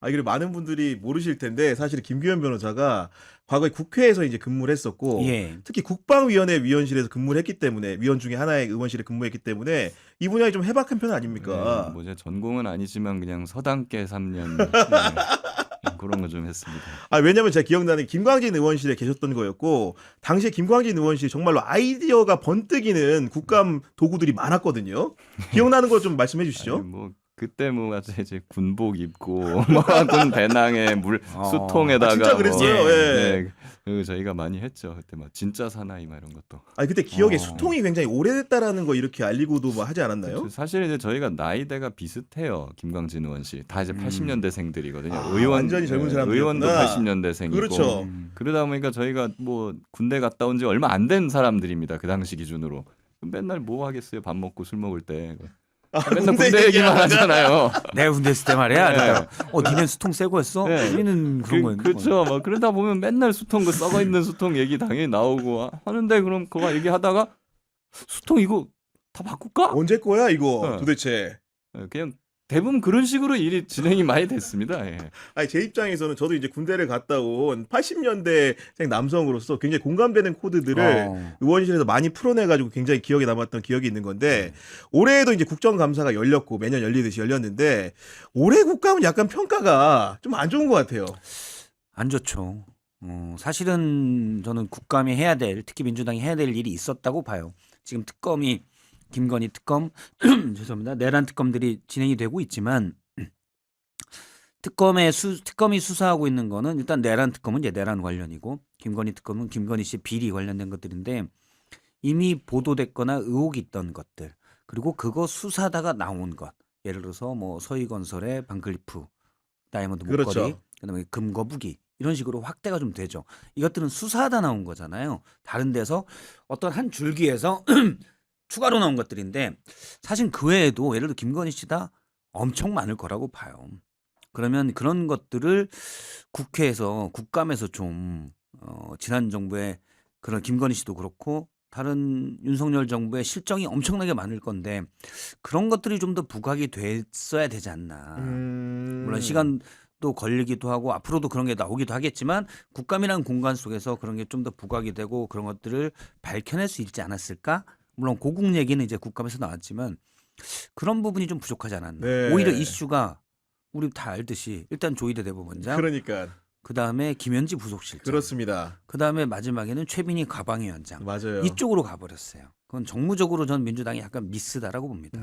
그리고 많은 분들이 모르실 텐데 사실 김규현 변호사가 과거에 국회에서 이제 근무를 했었고 예. 특히 국방위원회 위원실에서 근무를 했기 때문에 위원 중에 하나의 의원실에 근무했기 때문에 이 분야에 좀 해박한 편 아닙니까? 뭐 제 전공은 아니지만 그냥 서당계 3년 그런 거 좀 했습니다. 왜냐면 제가 기억나는 게 김광진 의원실에 계셨던 거였고 당시에 김광진 의원실이 정말로 아이디어가 번뜩이는 국감 도구들이 많았거든요. 기억나는 거 좀 말씀해 주시죠. 아니, 뭐 그때 뭐 이제 군복 입고 뭐군 배낭에 물 수통에다가 진짜 그랬어요. 뭐, 예. 네, 그 저희가 많이 했죠. 그때 막 진짜 사나이 막 이런 것도. 그때 기억에 수통이 굉장히 오래됐다라는 거 이렇게 알리고도 뭐 하지 않았나요? 사실 이제 저희가 나이대가 비슷해요. 김광진 의원 씨. 다 이제 80년대생들이거든요. 완전히 젊은 사람들이었구나. 의원도 80년대생이고. 그렇죠. 그러다 보니까 저희가 뭐 군대 갔다 온 지 얼마 안 된 사람들입니다. 그 당시 기준으로. 맨날 뭐 하겠어요. 밥 먹고 술 먹을 때. 맨날 군대 얘기만 하잖아요. 내가 군대 있을 때 말이야. 네. 내가 니네 수통 새거 했어? 네. 우리는 그런 거였는데. 그렇죠. 막 그러다 보면 맨날 수통 그 썩어 있는 수통 얘기 당연히 나오고 하는데 그럼 그거 얘기하다가 수통 이거 다 바꿀까? 언제 거야 이거 도대체? 그냥 대부분 그런 식으로 일이 진행이 많이 됐습니다. 예. 제 입장에서는 저도 이제 군대를 갔다 온 80년대생 남성으로서 굉장히 공감되는 코드들을 의원실에서 많이 풀어내가지고 굉장히 기억에 남았던 기억이 있는 건데 올해에도 이제 국정감사가 열렸고 매년 열리듯이 열렸는데 올해 국감은 약간 평가가 좀 안 좋은 것 같아요. 안 좋죠. 사실은 저는 국감이 해야 될, 특히 민주당이 해야 될 일이 있었다고 봐요. 지금 특검이 김건희 특검, 죄송합니다. 내란 특검들이 진행이 되고 있지만 특검이 수사하고 있는 거는 일단 내란 특검은 이제 내란 관련이고 김건희 특검은 김건희 씨 비리 관련된 것들인데 이미 보도됐거나 의혹이 있던 것들 그리고 그거 수사하다가 나온 것 예를 들어서 뭐 서희건설의 반클리프 다이아몬드 목걸이 그렇죠. 그다음에 금거북이 이런 식으로 확대가 좀 되죠. 이것들은 수사하다 나온 거잖아요. 다른 데서 어떤 한 줄기에서 추가로 나온 것들인데 사실 그 외에도 예를 들어 김건희 씨다 엄청 많을 거라고 봐요. 그러면 그런 것들을 국회에서 국감에서 좀 지난 정부의 그런 김건희 씨도 그렇고 다른 윤석열 정부의 실정이 엄청나게 많을 건데 그런 것들이 좀 더 부각이 됐어야 되지 않나. 물론 시간도 걸리기도 하고 앞으로도 그런 게 나오기도 하겠지만 국감이라는 공간 속에서 그런 게 좀 더 부각이 되고 그런 것들을 밝혀낼 수 있지 않았을까? 물론 고국 얘기는 이제 국감에서 나왔지만 그런 부분이 좀 부족하지 않았나. 네. 오히려 이슈가 우리 다 알듯이 일단 조희대 대법원장, 그러니까 그다음에 김현지 부속실장, 그렇습니다. 그다음에 마지막에는 최민희 가방위원장 맞아요. 이쪽으로 가버렸어요. 그건 정무적으로 전 민주당이 약간 미스다라고 봅니다.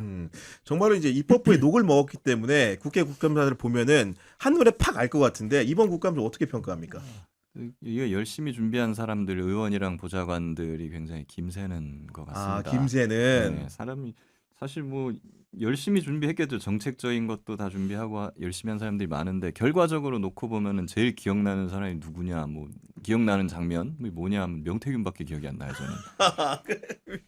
정말로 이제 입법부에 녹을 먹었기 때문에 국회 국감사를 보면은 한눈에 팍 알 것 같은데 이번 국감 좀 어떻게 평가합니까? 이게 열심히 준비한 사람들 의원이랑 보좌관들이 굉장히 김새는 것 같습니다. 김새는 네, 사람이 사실 뭐 열심히 준비했겠죠. 정책적인 것도 다 준비하고 열심히 한 사람들이 많은데 결과적으로 놓고 보면은 제일 기억나는 사람이 누구냐, 뭐 기억나는 장면 뭐냐 하면 명태균밖에 기억이 안 나요 저는.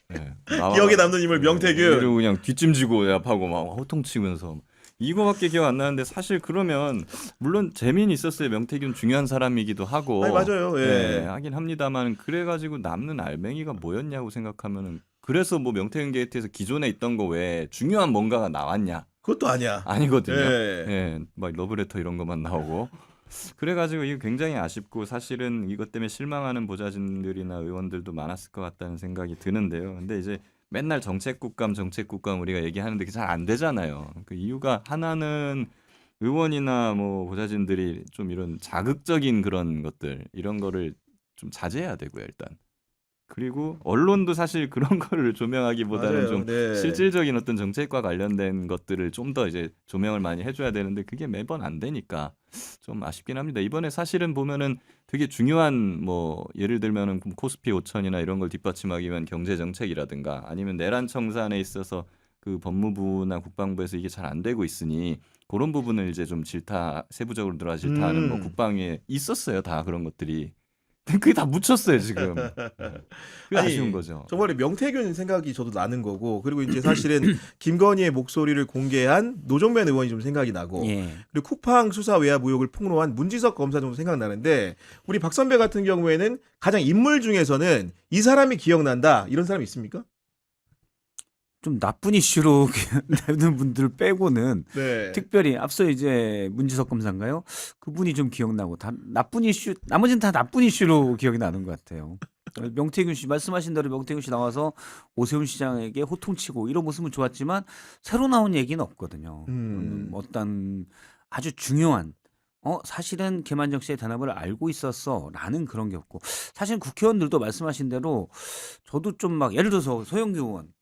네, 기억에 남는 인물 명태균. 그리고 그냥 뒷짐지고 yap하고 막 호통치면서 이거밖에 기억 안 나는데 사실 그러면 물론 재미는 있었어요. 명태균 중요한 사람이기도 하고. 맞아요. 예. 네, 하긴 합니다만 그래가지고 남는 알맹이가 뭐였냐고 생각하면은 그래서 뭐 명태균 게이트에서 기존에 있던 거 외에 중요한 뭔가가 나왔냐? 그것도 아니야. 아니거든요. 예. 예, 막 러브레터 이런 것만 나오고. 그래가지고 이거 굉장히 아쉽고 사실은 이것 때문에 실망하는 보좌진들이나 의원들도 많았을 것 같다는 생각이 드는데요. 근데 이제 맨날 정책국감 우리가 얘기하는데 그게 잘 안 되잖아요. 그 이유가 하나는 의원이나 뭐 보좌진들이 좀 이런 자극적인 그런 것들 이런 거를 좀 자제해야 되고요, 일단. 그리고 언론도 사실 그런 거를 조명하기보다는 맞아요. 좀 네. 실질적인 어떤 정책과 관련된 것들을 좀 더 이제 조명을 많이 해줘야 되는데 그게 매번 안 되니까 좀 아쉽긴 합니다. 이번에 사실은 보면은 되게 중요한 뭐 예를 들면은 코스피 5천이나 이런 걸 뒷받침하기 위한 경제 정책이라든가 아니면 내란 청산에 있어서 그 법무부나 국방부에서 이게 잘 안 되고 있으니 그런 부분을 이제 좀 세부적으로 들어가 질타하는 뭐 국방에 있었어요. 다 그런 것들이. 그게 다 묻혔어요 지금. 그게 아쉬운 거죠. 정말 명태균 생각이 저도 나는 거고 그리고 이제 사실은 김건희의 목소리를 공개한 노정면 의원이 좀 생각이 나고 예. 그리고 쿠팡 수사 외압 의혹을 폭로한 문지석 검사 정도 생각나는데 우리 박 선배 같은 경우에는 가장 인물 중에서는 이 사람이 기억난다 이런 사람이 있습니까? 좀 나쁜 이슈로 내는 분들 빼고는 네. 특별히 앞서 이제 문지석 검사인가요? 그분이 좀 기억나고 다 나쁜 이슈 나머지는 다 나쁜 이슈로 기억이 나는 것 같아요. 명태균 씨 말씀하신 대로 명태균 씨 나와서 오세훈 시장에게 호통치고 이런 모습은 좋았지만 새로 나온 얘기는 없거든요. 어떤 아주 중요한 사실은 김한정 씨의 단합을 알고 있었어라는 그런 게 없고 사실 국회의원들도 말씀하신 대로 저도 좀 막 예를 들어서 소영기 의원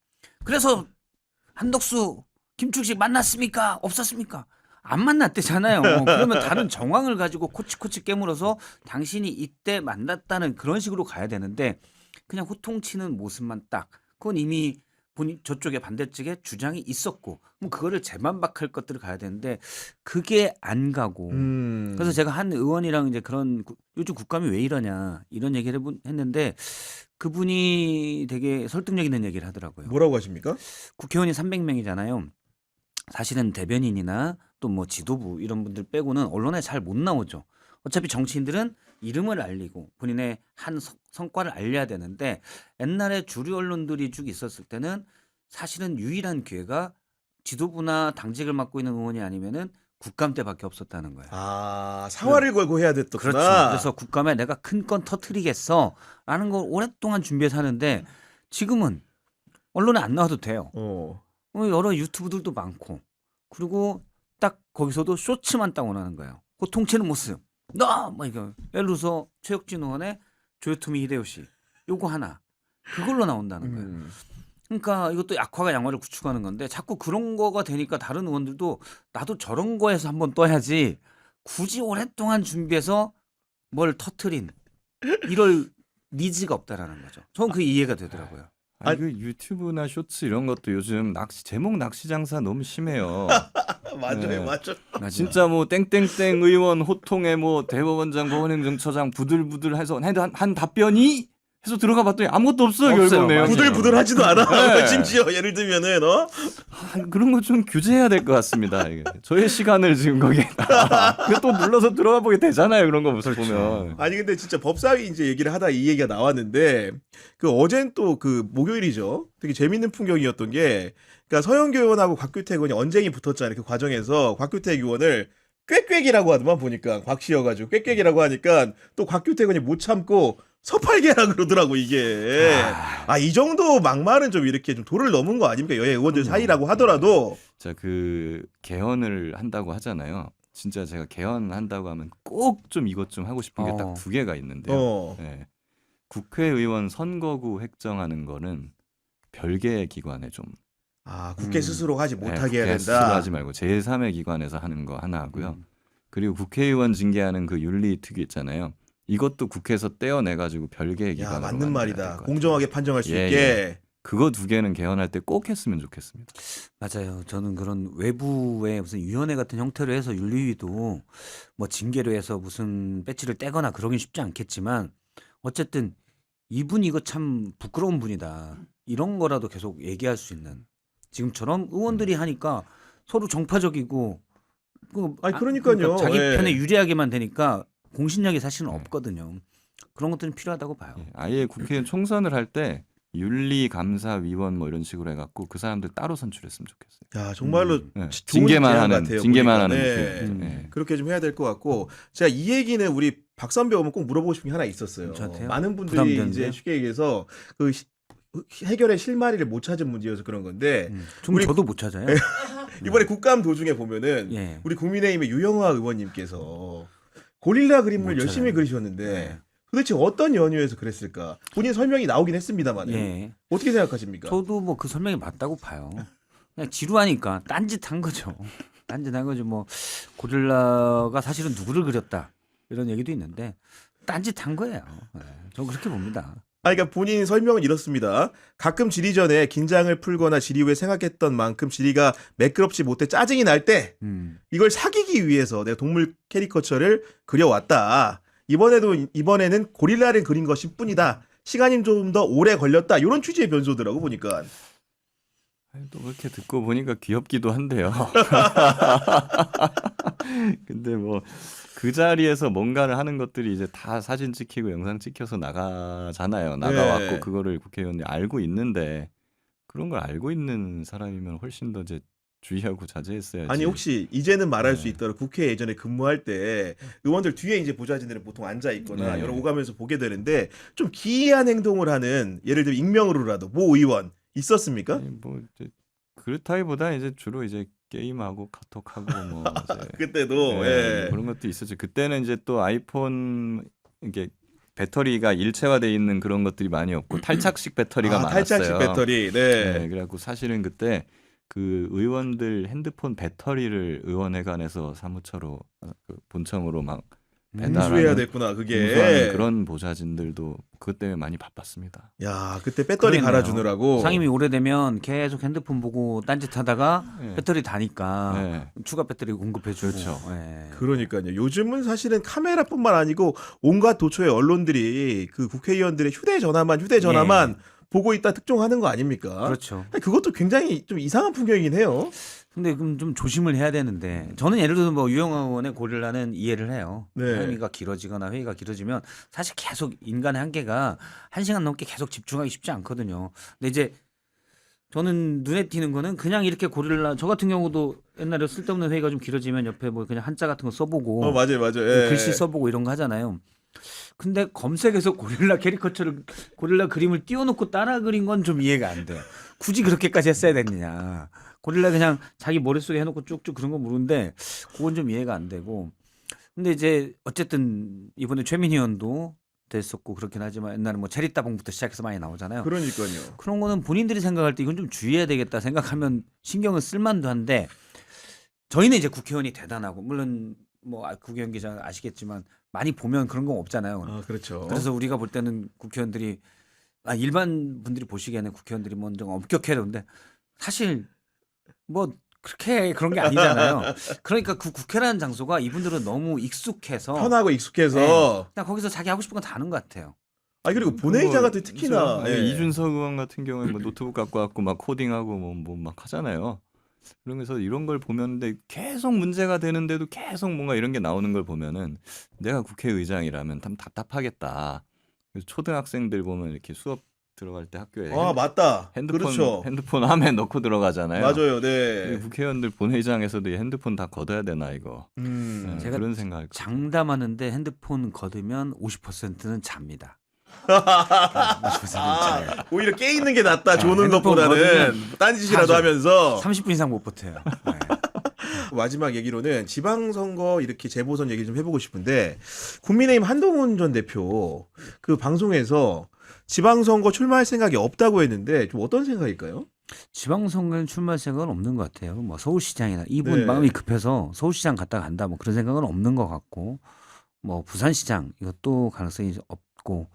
그래서 한덕수 김충식 만났습니까? 없었습니까? 안 만났대잖아요. 그러면 다른 정황을 가지고 코치코치 깨물어서 당신이 이때 만났다는 그런 식으로 가야 되는데 그냥 호통치는 모습만 딱 그건 이미 본인 저쪽에 반대쪽에 주장이 있었고 뭐 그거를 재반박할 것들을 가야 되는데 그게 안 가고 그래서 제가 한 의원이랑 이제 그런 요즘 국감이 왜 이러냐 이런 얘기를 했는데 그분이 되게 설득력 있는 얘기를 하더라고요. 뭐라고 하십니까? 국회의원이 300명이잖아요. 사실은 대변인이나 또 뭐 지도부 이런 분들 빼고는 언론에 잘 못 나오죠. 어차피 정치인들은 이름을 알리고 본인의 한 성과를 알려야 되는데 옛날에 주류 언론들이 쭉 있었을 때는 사실은 유일한 기회가 지도부나 당직을 맡고 있는 의원이 아니면은 국감 때밖에 없었다는 거예요. 아, 사활을 걸고 해야 됐구나. 그렇죠. 그래서 국감에 내가 큰 건 터트리겠어라는 걸 오랫동안 준비해서 하는데 지금은 언론에 안 나와도 돼요. 여러 유튜브들도 많고 그리고 딱 거기서도 쇼츠만 딱 원하는 거예요. 호통치는 모습. 뭐 이거 예를 들어서 최혁진 의원의 조요토미 히데요시 요거 하나 그걸로 나온다는 거예요. 그러니까 이것도 약화가 양화를 구축하는 건데 자꾸 그런 거가 되니까 다른 의원들도 나도 저런 거에서 한번 떠야지 굳이 오랫동안 준비해서 뭘 터트린 이럴 니즈가 없다라는 거죠. 저는 그게 이해가 되더라고요. 아니 그 유튜브나 쇼츠 이런 것도 요즘 제목 낚시 장사 너무 심해요. 맞아요, 네. 맞아요. 진짜 뭐 땡땡땡 의원 호통에 뭐 대법원장 법원행정처장 부들부들 해서 한 답변이 해서 들어가 봤더니 아무것도 없어요. 없어요. 결국 내용. 부들부들하지도 않아. 네. 심지어 예를 들면은 그런 거 좀 규제해야 될 것 같습니다. 이게. 저의 시간을 지금 거기에다 또 눌러서 들어가 보게 되잖아요. 그런 거 무슨 보면. 아니 근데 진짜 법사위 이제 얘기를 하다 이 얘기가 나왔는데 그 어젠 또 그 목요일이죠. 되게 재밌는 풍경이었던 게 그러니까 서영교 의원하고 곽규택 의원이 언쟁이 붙었잖아요. 그 과정에서 곽규택 의원을 꾀꾀기라고 하더만 보니까 곽씨여가지고 꾀꾀기라고 하니까 또 곽규택 의원이 못 참고 서팔계라 그러더라고 이게. 이 정도 막말은 좀 이렇게 좀 도를 넘은 거 아닙니까? 여야 의원들 사이라고 하더라도. 자, 그 개헌을 한다고 하잖아요. 진짜 제가 개헌한다고 하면 꼭 좀 이것 좀 하고 싶은 게 딱 두 개가 있는데요. 네. 국회의원 선거구 획정하는 거는 별개의 기관에 좀 국회 스스로 하지 못하게 해야 국회 된다. 스스로 하지 말고 제3의 기관에서 하는 거 하나 하고요. 그리고 국회의원 징계하는 그 윤리특위 있잖아요. 이것도 국회에서 떼어내가지고 별개의 기관으로 맞는 만들어야 될 것 말이다. 같아요. 공정하게 판정할 수 예, 있게. 예. 그거 두 개는 개헌할 때 꼭 했으면 좋겠습니다. 맞아요. 저는 그런 외부의 무슨 위원회 같은 형태로 해서 윤리위도 뭐 징계로 해서 무슨 배지를 떼거나 그러긴 쉽지 않겠지만 어쨌든 이분 이거 참 부끄러운 분이다. 이런 거라도 계속 얘기할 수 있는 지금처럼 의원들이 하니까 서로 정파적이고 그러니까요. 자기 예. 편에 유리하게만 되니까 공신력이 사실은 없거든요. 그런 것들은 필요하다고 봐요. 아예 국회의원 총선을 할 때 윤리감사위원 뭐 이런 식으로 해갖고 그 사람들 따로 선출했으면 좋겠어요. 야, 정말로 네. 좋은 징계만 제안 하는 같아요, 징계만 보니까. 하는 네. 국회의원. 네. 그렇게 좀 해야 될 것 같고 제가 이 얘기는 우리 박선배 오면 꼭 물어보고 싶은 게 하나 있었어요. 저한테요? 많은 분들이 부담되는데요? 이제 쉽게 얘기해서 그 해결의 실마리를 못 찾은 문제여서 그런 건데 저도 못 찾아요. 이번에 국감 도중에 보면은 예. 우리 국민의힘의 유영아 의원님께서 고릴라 그림을 못 열심히 찾아요. 그리셨는데 네. 도대체 어떤 연유에서 그랬을까? 본인 설명이 나오긴 했습니다만 예. 어떻게 생각하십니까? 저도 뭐 그 설명이 맞다고 봐요. 그냥 지루하니까 딴짓한 거죠. 딴짓한 거죠. 뭐 고릴라가 사실은 누구를 그렸다 이런 얘기도 있는데 딴짓한 거예요. 네. 저는 그렇게 봅니다. 그러니까 본인 설명은 이렇습니다. 가끔 질의 전에 긴장을 풀거나 질의 후에 생각했던 만큼 질의가 매끄럽지 못해 짜증이 날 때 이걸 사귀기 위해서 내가 동물 캐리커처를 그려왔다. 이번에는 고릴라를 그린 것일 뿐이다. 시간이 좀 더 오래 걸렸다. 이런 취지의 변소더라고 보니까. 또 그렇게 듣고 보니까 귀엽기도 한데요. 근데 뭐 그 자리에서 뭔가를 하는 것들이 이제 다 사진 찍히고 영상 찍혀서 나가잖아요. 나가왔고 네. 그거를 국회의원이 알고 있는데 그런 걸 알고 있는 사람이면 훨씬 더 이제 주의하고 자제했어야지. 아니 혹시 이제는 말할 수 네. 있도록 국회 예전에 근무할 때 의원들 뒤에 이제 보좌진들은 보통 앉아 있거나 네. 여러 오가면서 보게 되는데 좀 기이한 행동을 하는 예를 들면 익명으로라도 모 의원 있었습니까? 아니, 뭐 이제 그렇다기보다 이제 주로 이제 게임하고 카톡하고 뭐 이제 그때도 네, 예. 그런 것도 있었죠. 그때는 이제 또 아이폰 이게 배터리가 일체화돼 있는 그런 것들이 많이 없고 탈착식 배터리가 많았어요. 탈착식 배터리. 네. 네, 그래갖고 사실은 그때 그 의원들 핸드폰 배터리를 의원회관에서 사무처로 그 본청으로 막 인수해야 배달하는 됐구나 그게. 인수하는 그런 보좌진들도 그것 때문에 많이 바빴습니다. 야 그때 배터리 그러네요. 갈아주느라고. 상임이 오래되면 계속 핸드폰 보고 딴짓하다가 네. 배터리 다니까 네. 추가 배터리 공급해주고. 그렇죠. 예. 그러니까요. 요즘은 사실은 카메라뿐만 아니고 온갖 도처의 언론들이 그 국회의원들의 휴대전화만 보고 있다 특종하는 거 아닙니까? 그렇죠. 그것도 굉장히 좀 이상한 풍경이긴 해요. 근데 그럼 좀 조심을 해야 되는데 저는 예를 들어 뭐 유영하 의원의 고릴라는 이해를 해요. 네. 회의가 길어지거나 회의가 길어지면 사실 계속 인간의 한계가 1시간 넘게 계속 집중하기 쉽지 않거든요. 근데 이제 저는 눈에 띄는 거는 그냥 이렇게 고릴라 저 같은 경우도 옛날에 쓸데없는 회의가 좀 길어지면 옆에 뭐 그냥 한자 같은 거 써보고 맞아요. 예. 글씨 써보고 이런 거 하잖아요. 근데 검색에서 고릴라 캐리커처를 고릴라 그림을 띄워놓고 따라 그린 건 좀 이해가 안 돼. 굳이 그렇게까지 했어야 됐느냐. 고릴라 그냥 자기 머릿속에 해놓고 쭉쭉 그런 거 모르는데 그건 좀 이해가 안 되고. 근데 이제 어쨌든 이번에 최민희 의원도 됐었고 그렇긴 하지만 옛날에 뭐 체리 따봉부터 시작해서 많이 나오잖아요. 그러니까요. 그런 거는 본인들이 생각할 때 이건 좀 주의해야 되겠다 생각하면 신경을 쓸만도 한데 저희는 이제 국회의원이 대단하고 물론 뭐 국회의원 기자 아시겠지만 많이 보면 그런 건 없잖아요. 그렇죠. 그래서 우리가 볼 때는 국회의원들이 일반 분들이 보시기에는 국회의원들이 먼저 엄격해야 되는데 사실 뭐 그렇게 그런 게 아니잖아요. 그러니까 그 국회라는 장소가 이분들은 너무 익숙해서 편하고 익숙해서. 네. 그냥 거기서 자기 하고 싶은 거 다 하는 것 같아요. 그리고 본회의장 같은 특히나 그렇죠. 예. 이준석 의원 같은 경우에 뭐 노트북 갖고 왔고 막 코딩하고 뭐 막 하잖아요. 그러면서 이런 걸 보면데 계속 문제가 되는데도 계속 뭔가 이런 게 나오는 걸 보면은 내가 국회의장이라면 참 답답하겠다. 그래서 초등학생들 보면 이렇게 수업 들어갈 때 학교에 맞다. 그렇죠. 핸드폰 화면 넣고 들어가잖아요. 맞아요. 네. 국회의원들 본회의장에서도 이 핸드폰 다 걷어야 되나 이거. 네, 제가 그런 생각. 장담하는데 핸드폰 거두면 50%는 잡니다. 50%는 자요. 오히려 깨 있는 게 낫다. 조는 핸드폰 것보다는 딴짓이라도 자죠. 하면서. 30분 이상 못 버텨요. 네. 마지막 얘기로는 지방선거 이렇게 재보선 얘기 좀 해보고 싶은데 국민의힘 한동훈 전 대표 그 방송에서 지방선거 출마할 생각이 없다고 했는데 좀 어떤 생각일까요? 지방선거에 출마할 생각은 없는 것 같아요. 뭐 서울시장이나 이분 네. 마음이 급해서 서울시장 갔다 간다 뭐 그런 생각은 없는 것 같고 뭐 부산시장 이것도 가능성이 없고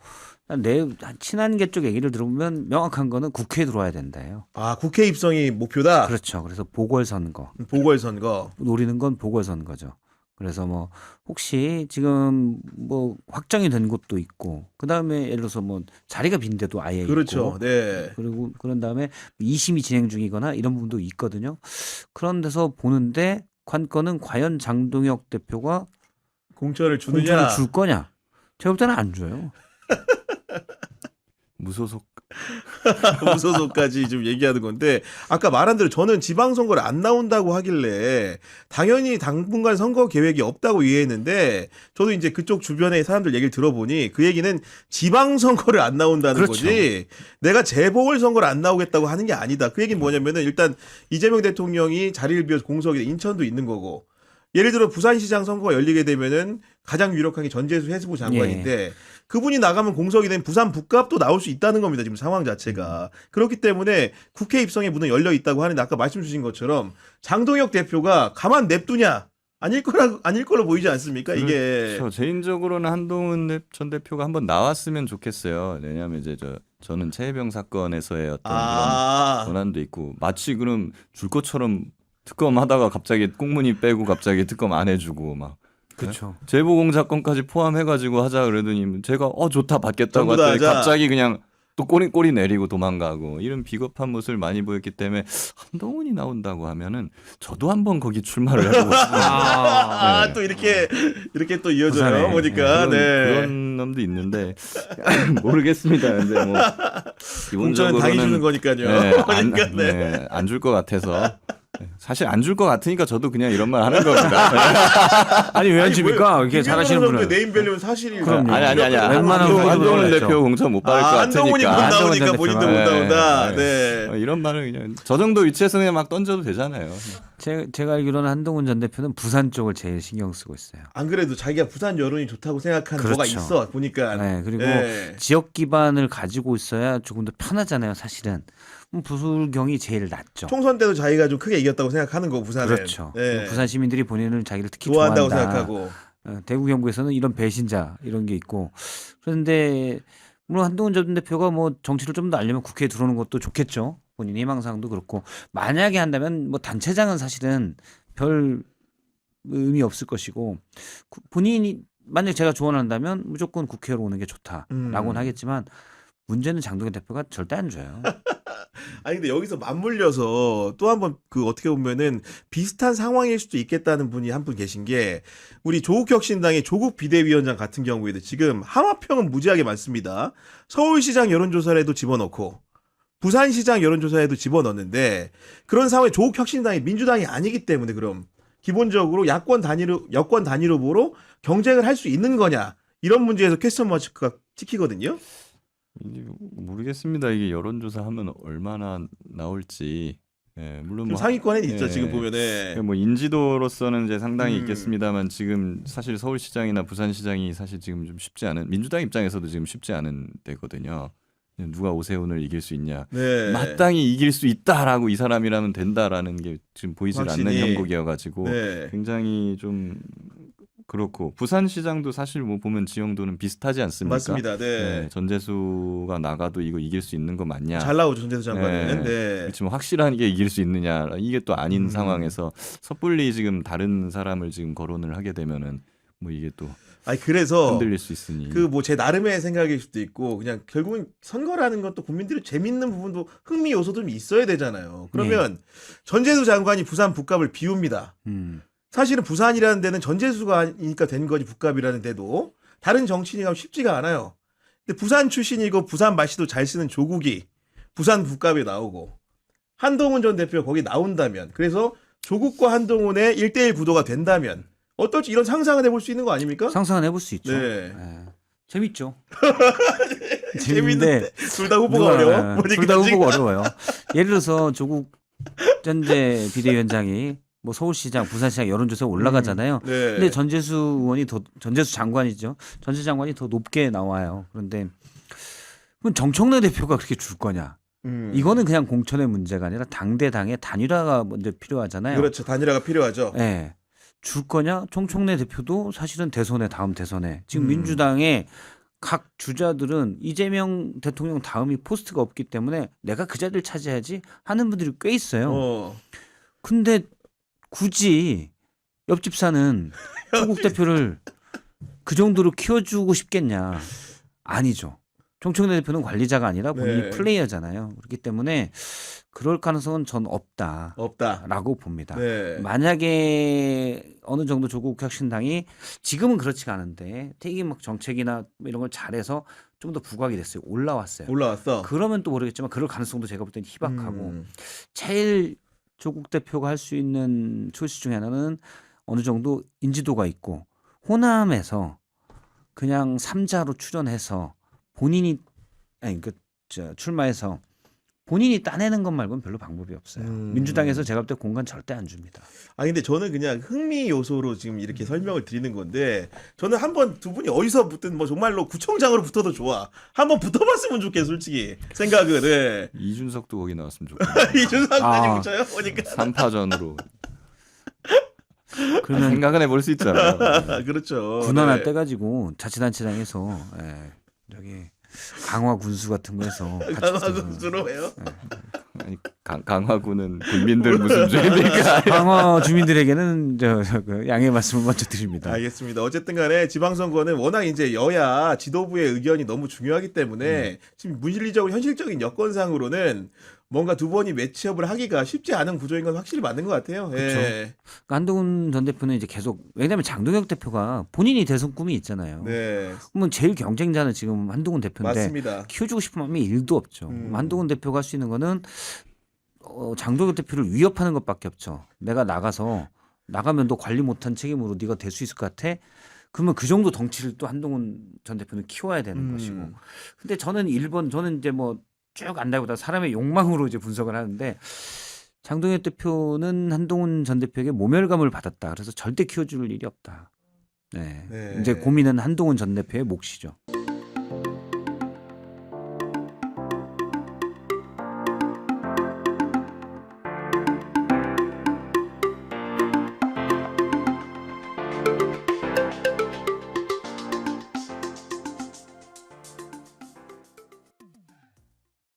내 친한 계 쪽 얘기를 들어보면 명확한 거는 국회에 들어와야 된다요. 국회 입성이 목표다. 그렇죠. 그래서 보궐선거 보궐선거. 노리는 건 보궐선거죠. 그래서 뭐 혹시 지금 뭐 확정이 된 곳도 있고 그다음에 예를 들어서 뭐 자리가 빈데도 아예 그렇죠. 있고 네. 그리고 그런 다음에 2심이 진행 중이거나 이런 부분도 있거든요. 그런 데서 보는데 관건은 과연 장동혁 대표가 공천을 주느냐. 공천을 줄 거냐? 제가 볼 때는 안 줘요. 무소속. 무소속까지 좀 얘기하는 건데 아까 말한 대로 저는 지방선거를 안 나온다고 하길래 당연히 당분간 선거 계획이 없다고 이해했는데 저도 이제 그쪽 주변의 사람들 얘기를 들어보니 그 얘기는 지방선거를 안 나온다는 그렇죠. 거지 내가 재보궐선거를 안 나오겠다고 하는 게 아니다. 그 얘기는 뭐냐면은 일단 이재명 대통령이 자리를 비워서 공석이 인천도 있는 거고 예를 들어 부산시장 선거가 열리게 되면은 가장 유력한 게 전재수 해수부 장관인데 그분이 나가면 공석이 된 부산 북갑도 나올 수 있다는 겁니다. 지금 상황 자체가. 그렇기 때문에 국회 입성의 문은 열려 있다고 하는데 아까 말씀 주신 것처럼 장동혁 대표가 가만 냅두냐? 아닐 걸로 보이지 않습니까? 이게. 그렇죠. 개인적으로는 한동훈 전 대표가 한번 나왔으면 좋겠어요. 왜냐하면 이제 저는 최혜병 사건에서의 어떤 그런 권한도 있고 마치 그럼 줄 것처럼 특검 하다가 갑자기 꽁무니 빼고 갑자기 특검 안 해주고 막 그렇죠. 재보공작권까지 포함해가지고 하자 그러더니 제가 좋다 받겠다고 전부 다 했더니 하자. 갑자기 그냥 또 꼬리 내리고 도망가고 이런 비겁한 모습을 많이 보였기 때문에 한동훈이 나온다고 하면은 저도 한번 거기 출마를 해보고 싶어요. 네. 또 이렇게 또 이어져요. 부산에. 보니까 그런 놈도 있는데 모르겠습니다. 근데 뭐 공천은 당이 주는 거니까요. 그러니까 안 줄 것 같아서. 사실 안 줄 것 같으니까 저도 그냥 이런 말 하는 겁니다. 아니 왜 안 줍니까? 이렇게 잘하시는 분은. 네임밸류는 사실이죠. 그럼요. 아니. 웬만한 한동훈 후보도 대표 공천 못 받을 것 한동훈이 못 같으니까. 나오니까 본인도 못 나온다. 네. 네. 이런 말을 그냥 저 정도 위치에서 그냥 막 던져도 되잖아요. 제가 알기로는 한동훈 전 대표는 부산 쪽을 제일 신경 쓰고 있어요. 안 그래도 자기가 부산 여론이 좋다고 생각하는 그렇죠. 뭐가 있어 보니까. 네, 그리고 네. 지역 기반을 가지고 있어야 조금 더 편하잖아요, 사실은. 부술경이 제일 낫죠. 총선 때도 자기가 좀 크게 이겼다고 생각하는 거 부산은. 그렇죠. 네. 부산 시민들이 본인을 자기를 특히 좋아한다고 좋아한다. 생각하고. 대구 경북에서는 이런 배신자 이런 게 있고 그런데 물론 한동훈 전 대표가 뭐 정치를 좀 더 알려면 국회에 들어오는 것도 좋겠죠. 본인 희망사항도 그렇고 만약에 한다면 뭐 단체장은 사실은 별 의미 없을 것이고 본인이 만약 제가 조언한다면 무조건 국회로 오는 게 좋다라고는 하겠지만 문제는 장동현 대표가 절대 안 줘요. 아니 근데 여기서 맞물려서 또 한 번 그 어떻게 보면은 비슷한 상황일 수도 있겠다는 분이 한 분 계신 게 우리 조국혁신당의 조국 비대위원장 같은 경우에도 지금 하마평은 무지하게 많습니다. 서울시장 여론조사에도 집어넣고 부산시장 여론조사에도 집어넣는데 그런 상황에 조국혁신당이 민주당이 아니기 때문에 그럼 기본적으로 여권 단일 후보로 경쟁을 할 수 있는 거냐 이런 문제에서 퀘스천 마크가 찍히거든요. 모르겠습니다. 이게 여론조사 하면 얼마나 나올지. 예, 물론 뭐 상위권에 있죠 예, 지금 보면은. 뭐 인지도로서는 이제 상당히 있겠습니다만 지금 사실 서울시장이나 부산시장이 사실 지금 좀 쉽지 않은 민주당 입장에서도 지금 쉽지 않은 때거든요. 누가 오세훈을 이길 수 있냐. 네. 마땅히 이길 수 있다라고 이 사람이라면 된다라는 게 지금 보이질 않는 확실히. 형국이어가지고 네. 굉장히 좀 그렇고 부산시장도 사실 뭐 보면 지형도는 비슷하지 않습니까? 맞습니다. 네. 전재수가 나가도 이거 이길 수 있는 거 맞냐? 잘 나오죠 전재수 장관은. 네. 그렇지만 확실한 게 이길 수 있느냐? 이게 또 아닌 음. 상황에서 섣불리 지금 다른 사람을 지금 거론을 하게 되면은 뭐 이게 또 아니 그래서 흔들릴 수 있으니. 그 뭐 제 나름의 생각일 수도 있고 그냥 결국은 선거라는 것도 국민들이 재밌는 부분도 흥미 요소도 좀 있어야 되잖아요. 그러면 전재수 장관이 부산 북값을 비웁니다. 사실은 부산이라는 데는 전재수가니까 된 거지 북값이라는 데도 다른 정치인이 가면 쉽지가 않아요. 근데 부산 출신이고 부산 말씨도 잘 쓰는 조국이 부산 북값에 나오고 한동훈 전 대표가 거기 나온다면 그래서 조국과 한동훈의 1대1 구도가 된다면 어떨지 이런 상상을 해볼 수 있는 거 아닙니까? 상상은 해볼 수 있죠. 네. 재밌죠. 재밌는데 둘 다 후보가 어려워. 둘 다 후보가 어려워요. 예를 들어서 조국 전재 비대위원장이 뭐 서울시장, 부산시장 여론조사 올라가잖아요. 네. 근데 전재수 장관이죠. 전재 장관이 더 높게 나와요. 그런데 그럼 정청래 대표가 그렇게 줄 거냐? 이거는 그냥 공천의 문제가 아니라 당의 단일화가 먼저 필요하잖아요. 그렇죠. 단일화가 필요하죠. 네. 줄 거냐? 정청래 대표도 사실은 다음 대선에 지금 민주당의 각 주자들은 이재명 대통령 다음이 포스트가 없기 때문에 내가 그 자리를 차지해야지 하는 분들이 꽤 있어요. 근데 굳이 옆집 사는 조국 대표를 그 정도로 키워주고 싶겠냐? 아니죠. 정청래 대표는 관리자가 아니라 본인이 네. 플레이어잖아요. 그렇기 때문에 그럴 가능성은 전 없다. 없다라고 봅니다. 네. 만약에 어느 정도 조국 혁신당이 지금은 그렇지가 않은데 되게 막 정책이나 이런 걸 잘해서 좀 더 부각이 됐어요. 올라왔어요. 올라왔어. 그러면 또 모르겠지만 그럴 가능성도 제가 볼 때는 희박하고 제일 조국 대표가 할 수 있는 초이스 중에 하나는 어느 정도 인지도가 있고 호남에서 그냥 3자로 출연해서 본인이 출마해서 본인이 따내는 것 말고는 별로 방법이 없어요. 민주당에서 제가 볼 때 공간 절대 안 줍니다. 아 근데 저는 그냥 흥미 요소로 지금 이렇게 설명을 드리는 건데 저는 한번 두 분이 어디서 붙든 뭐 정말로 구청장으로 붙어도 좋아. 한번 붙어봤으면 좋겠어 솔직히 생각은. 네. 이준석도 거기 나왔으면 좋겠네요. 이준석까지 붙여요? 보니까. 3파전으로. 그러면 생각은 해볼 수 있잖아요. 그렇죠. 군원할 네. 때 가지고 자치단체장에서 저기 강화 군수 같은 거 해서 같이 강화 붙어서. 군수로 해요? 아니, 강화군은 국민들 무슨 죄입니까? 강화 주민들에게는 그 양해 말씀을 먼저 드립니다. 알겠습니다. 어쨌든 간에 지방선거는 워낙 이제 여야 지도부의 의견이 너무 중요하기 때문에 지금 물리적으로 현실적인 여건상으로는 뭔가 두 번이 매치업을 하기가 쉽지 않은 구조인 건 확실히 맞는 것 같아요. 예. 그러니까 한동훈 전 대표는 이제 계속 왜냐하면 장동혁 대표가 본인이 대선 꿈이 있잖아요. 네. 그러면 제일 경쟁자는 지금 한동훈 대표인데 맞습니다. 키워주고 싶은 마음이 1도 없죠. 한동훈 대표가 할 수 있는 거는 장동혁 대표를 위협하는 것밖에 없죠. 내가 나가면 너 관리 못한 책임으로 네가 될 수 있을 것 같아. 그러면 그 정도 덩치를 또 한동훈 전 대표는 키워야 되는 것이고. 근데 저는 저는 이제 뭐 쭉 안다기보다 사람의 욕망으로 이제 분석을 하는데 장동혁 대표는 한동훈 전 대표에게 모멸감을 받았다. 그래서 절대 키워줄 일이 없다. 네. 네. 이제 고민은 한동훈 전 대표의 몫이죠.